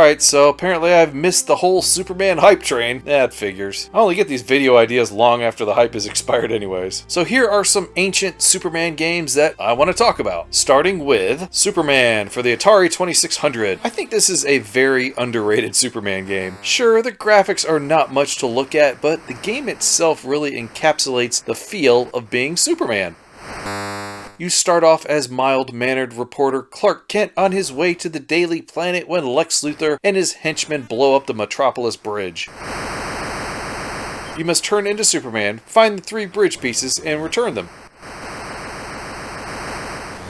Alright, so apparently I've missed the whole Superman hype train. That figures. I only get these video ideas long after the hype is expired anyways. So here are some ancient Superman games that I want to talk about. Starting with Superman for the Atari 2600. I think this is a very underrated Superman game. Sure, the graphics are not much to look at, but the game itself really encapsulates the feel of being Superman. You start off as mild-mannered reporter Clark Kent on his way to the Daily Planet when Lex Luthor and his henchmen blow up the Metropolis Bridge. You must turn into Superman, find the 3 bridge pieces, and return them.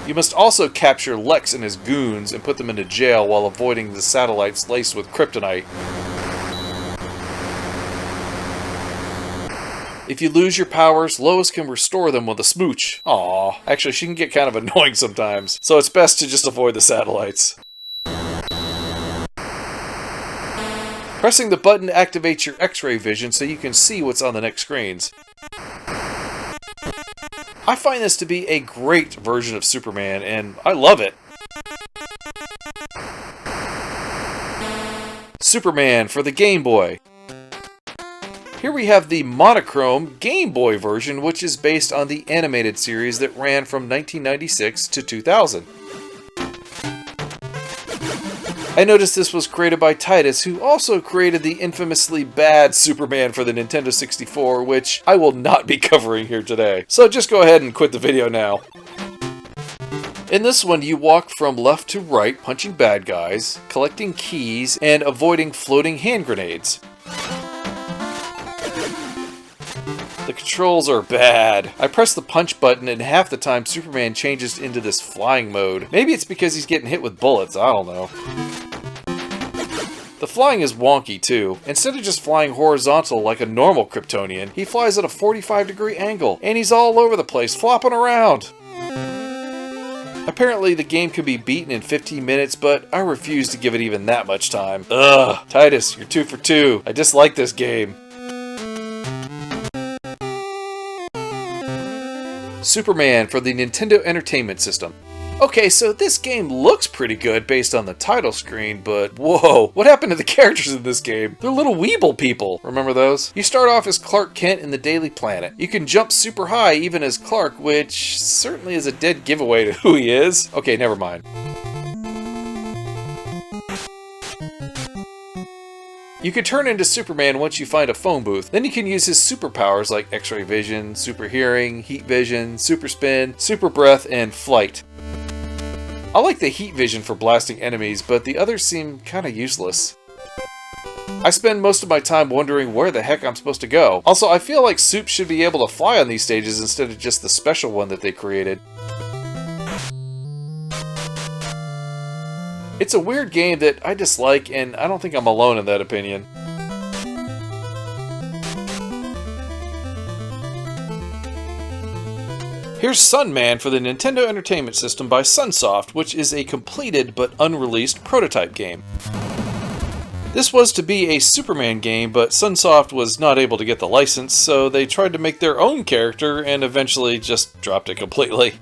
You must also capture Lex and his goons and put them into jail while avoiding the satellites laced with kryptonite. If you lose your powers, Lois can restore them with a smooch. Aww. Actually, she can get kind of annoying sometimes, so it's best to just avoid the satellites. Pressing the button activates your X-ray vision so you can see what's on the next screens. I find this to be a great version of Superman, and I love it. Superman for the Game Boy. Here we have the monochrome Game Boy version, which is based on the animated series that ran from 1996 to 2000. I noticed this was created by Titus, who also created the infamously bad Superman for the Nintendo 64, which I will not be covering here today. So just go ahead and quit the video now. In this one, you walk from left to right, punching bad guys, collecting keys, and avoiding floating hand grenades. The controls are bad. I press the punch button and half the time Superman changes into this flying mode. Maybe it's because he's getting hit with bullets, I don't know. The flying is wonky too. Instead of just flying horizontal like a normal Kryptonian, he flies at a 45-degree angle, and he's all over the place, flopping around. Apparently the game can be beaten in 15 minutes, but I refuse to give it even that much time. Ugh, Titus, you're 2 for 2. I dislike this game. Superman for the Nintendo Entertainment System. Okay, so this game looks pretty good based on the title screen, but whoa, what happened to the characters in this game? They're little weeble people. Remember those? You start off as Clark Kent in the Daily Planet. You can jump super high even as Clark, which certainly is a dead giveaway to who he is. Okay, never mind. You can turn into Superman once you find a phone booth. Then you can use his superpowers like X-ray vision, super hearing, heat vision, super spin, super breath, and flight. I like the heat vision for blasting enemies, but the others seem kinda useless. I spend most of my time wondering where the heck I'm supposed to go. Also, I feel like Soup should be able to fly on these stages instead of just the special one that they created. It's a weird game that I dislike, and I don't think I'm alone in that opinion. Here's Sunman for the Nintendo Entertainment System by Sunsoft, which is a completed but unreleased prototype game. This was to be a Superman game, but Sunsoft was not able to get the license, so they tried to make their own character and eventually just dropped it completely.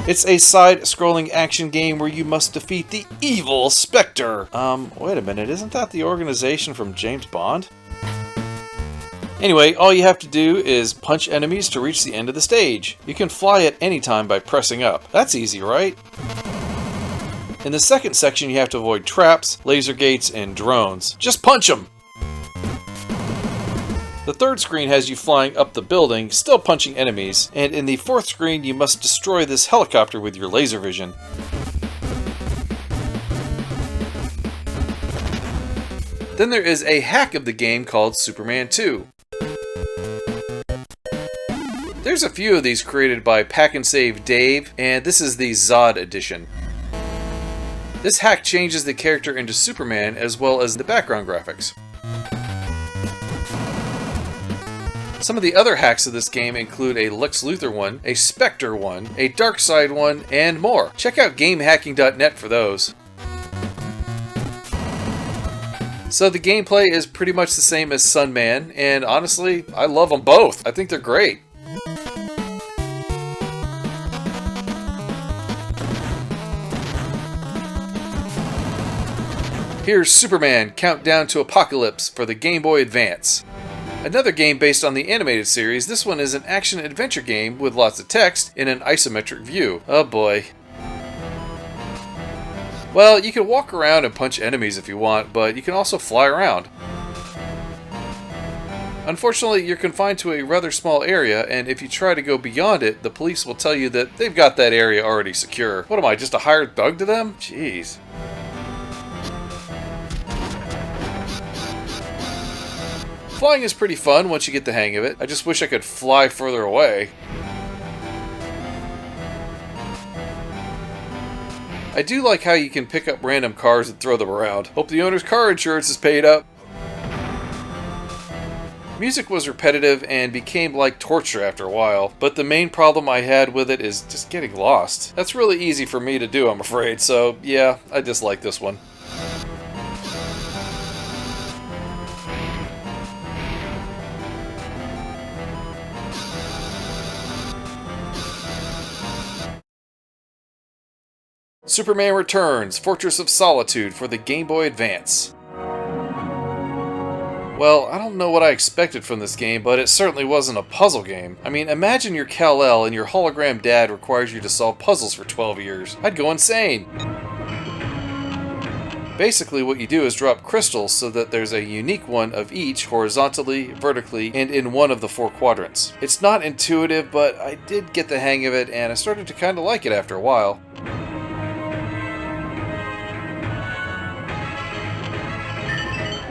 It's a side-scrolling action game where you must defeat the evil Spectre. Wait a minute, isn't that the organization from James Bond? Anyway, all you have to do is punch enemies to reach the end of the stage. You can fly at any time by pressing up. That's easy, right? In the second section, you have to avoid traps, laser gates, and drones. Just punch them! The third screen has you flying up the building, still punching enemies, and in the fourth screen you must destroy this helicopter with your laser vision. Then there is a hack of the game called Superman 2. There's a few of these created by Pack and Save Dave, and this is the Zod edition. This hack changes the character into Superman as well as the background graphics. Some of the other hacks of this game include a Lex Luthor one, a Spectre one, a Darkseid one, and more. Check out GameHacking.net for those. So the gameplay is pretty much the same as Sunman, and honestly, I love them both. I think they're great. Here's Superman Countdown to Apocalypse for the Game Boy Advance. Another game based on the animated series. This one is an action-adventure game with lots of text in an isometric view. Oh boy. Well, you can walk around and punch enemies if you want, but you can also fly around. Unfortunately, you're confined to a rather small area, and if you try to go beyond it, the police will tell you that they've got that area already secure. What am I, just a hired thug to them? Jeez. Flying is pretty fun once you get the hang of it. I just wish I could fly further away. I do like how you can pick up random cars and throw them around. Hope the owner's car insurance is paid up. Music was repetitive and became like torture after a while, but the main problem I had with it is just getting lost. That's really easy for me to do, I'm afraid, so yeah, I dislike this one. Superman Returns, Fortress of Solitude for the Game Boy Advance. Well, I don't know what I expected from this game, but it certainly wasn't a puzzle game. I mean, imagine you're Kal-El and your hologram dad requires you to solve puzzles for 12 years. I'd go insane. Basically, what you do is drop crystals so that there's a unique one of each horizontally, vertically, and in one of the 4 quadrants. It's not intuitive, but I did get the hang of it, and I started to kind of like it after a while.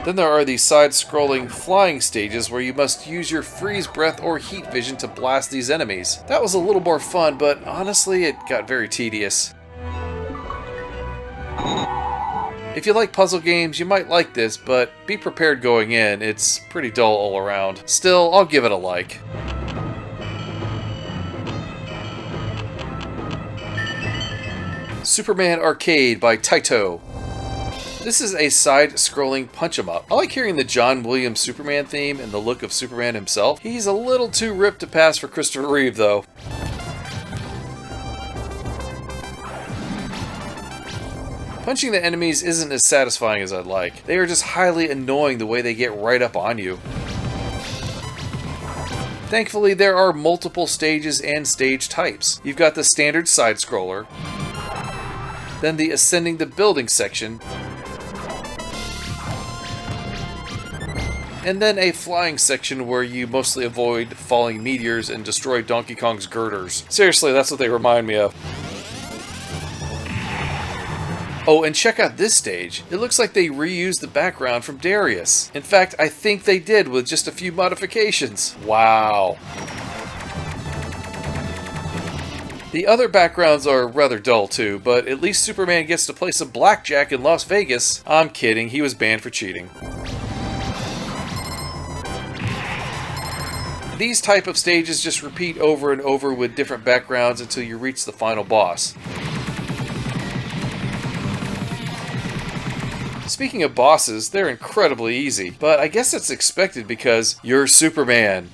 Then there are these side-scrolling flying stages where you must use your freeze breath or heat vision to blast these enemies. That was a little more fun, but honestly it got very tedious. If you like puzzle games, you might like this, but be prepared going in, it's pretty dull all around. Still, I'll give it a like. Superman Arcade by Taito. This is a side-scrolling punch-em-up. I like hearing the John Williams Superman theme and the look of Superman himself. He's a little too ripped to pass for Christopher Reeve, though. Punching the enemies isn't as satisfying as I'd like. They are just highly annoying the way they get right up on you. Thankfully, there are multiple stages and stage types. You've got the standard side-scroller, then the ascending the building section, and then a flying section where you mostly avoid falling meteors and destroy Donkey Kong's girders. Seriously, that's what they remind me of. Oh, and check out this stage. It looks like they reused the background from Darius. In fact, I think they did with just a few modifications. Wow. The other backgrounds are rather dull too, but at least Superman gets to play some blackjack in Las Vegas. I'm kidding, he was banned for cheating. These type of stages just repeat over and over with different backgrounds until you reach the final boss. Speaking of bosses, they're incredibly easy, but I guess it's expected because you're Superman.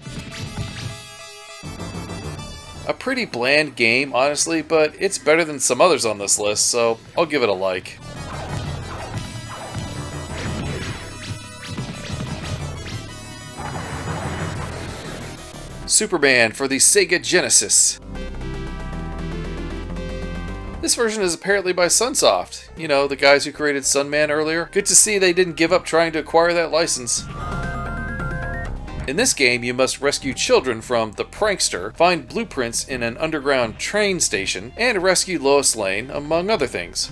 A pretty bland game, honestly, but it's better than some others on this list, so I'll give it a like. Superman for the Sega Genesis. This version is apparently by Sunsoft. You know, the guys who created Sunman earlier. Good to see they didn't give up trying to acquire that license. In this game, you must rescue children from the Prankster, find blueprints in an underground train station, and rescue Lois Lane, among other things.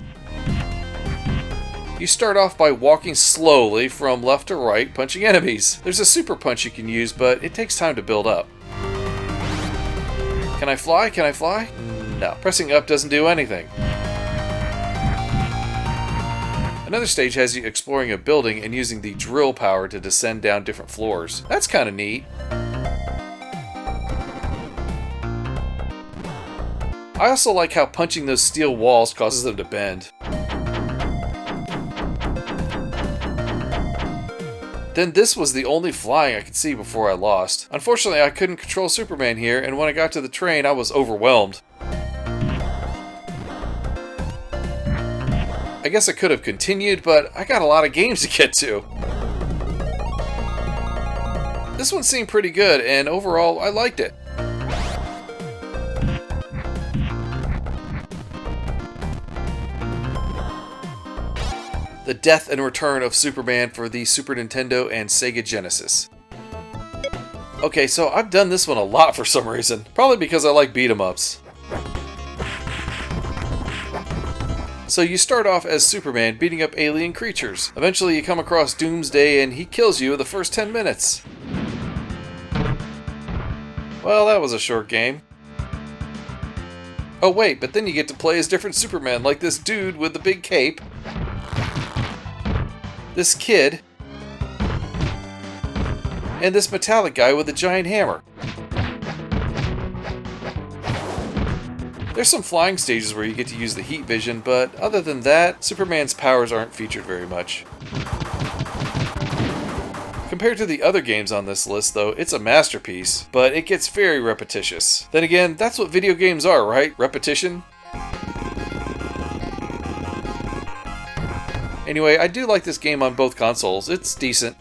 You start off by walking slowly from left to right, punching enemies. There's a super punch you can use, but it takes time to build up. Can I fly? Can I fly? No. Pressing up doesn't do anything. Another stage has you exploring a building and using the drill power to descend down different floors. That's kind of neat. I also like how punching those steel walls causes them to bend. Then this was the only flying I could see before I lost. Unfortunately, I couldn't control Superman here, and when I got to the train, I was overwhelmed. I I guess I could have continued, but I got a lot of games to get to. This one seemed pretty good, and overall, I liked it. The Death and Return of Superman for the Super Nintendo and Sega Genesis. Okay, so I've done this one a lot for some reason. Probably because I like beat-em-ups. So you start off as Superman beating up alien creatures. Eventually you come across Doomsday and he kills you in the first 10 minutes. Well, that was a short game. Oh wait, but then you get to play as different Superman, like this dude with the big cape, this kid, and this metallic guy with a giant hammer. There's some flying stages where you get to use the heat vision, but other than that, Superman's powers aren't featured very much. Compared to the other games on this list, though, it's a masterpiece, but it gets very repetitious. Then again, that's what video games are, right? Repetition? Anyway, I do like this game on both consoles. It's decent.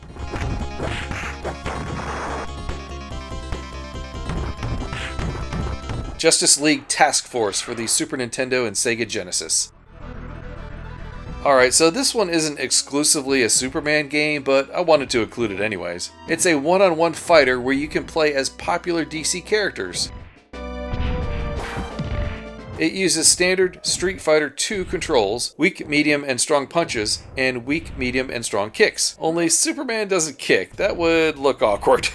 Justice League Task Force for the Super Nintendo and Sega Genesis. Alright, so this one isn't exclusively a Superman game, but I wanted to include it anyways. It's a one-on-one fighter where you can play as popular DC characters. It uses standard Street Fighter II controls, weak, medium, and strong punches, and weak, medium, and strong kicks. Only Superman doesn't kick. That would look awkward.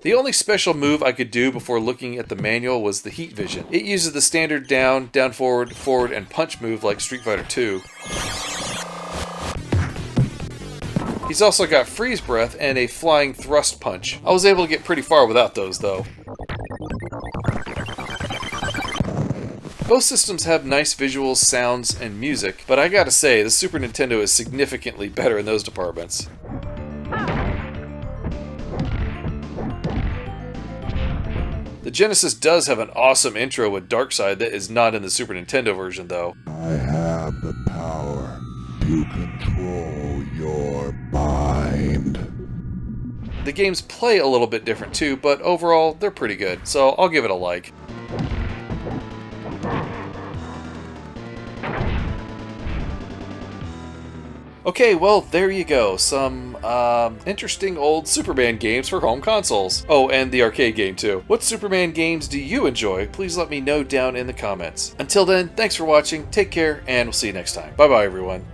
The only special move I could do before looking at the manual was the heat vision. It uses the standard down, down forward, forward, and punch move like Street Fighter II. He's also got freeze breath and a flying thrust punch. I was able to get pretty far without those though. Both systems have nice visuals, sounds, and music, but I gotta say, the Super Nintendo is significantly better in those departments. The Genesis does have an awesome intro with Darkseid that is not in the Super Nintendo version, though. I have the power to control your mind. The games play a little bit different too, but overall, they're pretty good, so I'll give it a like. Okay, well, there you go. Some, interesting old Superman games for home consoles. Oh, and the arcade game, too. What Superman games do you enjoy? Please let me know down in the comments. Until then, thanks for watching, take care, and we'll see you next time. Bye-bye, everyone.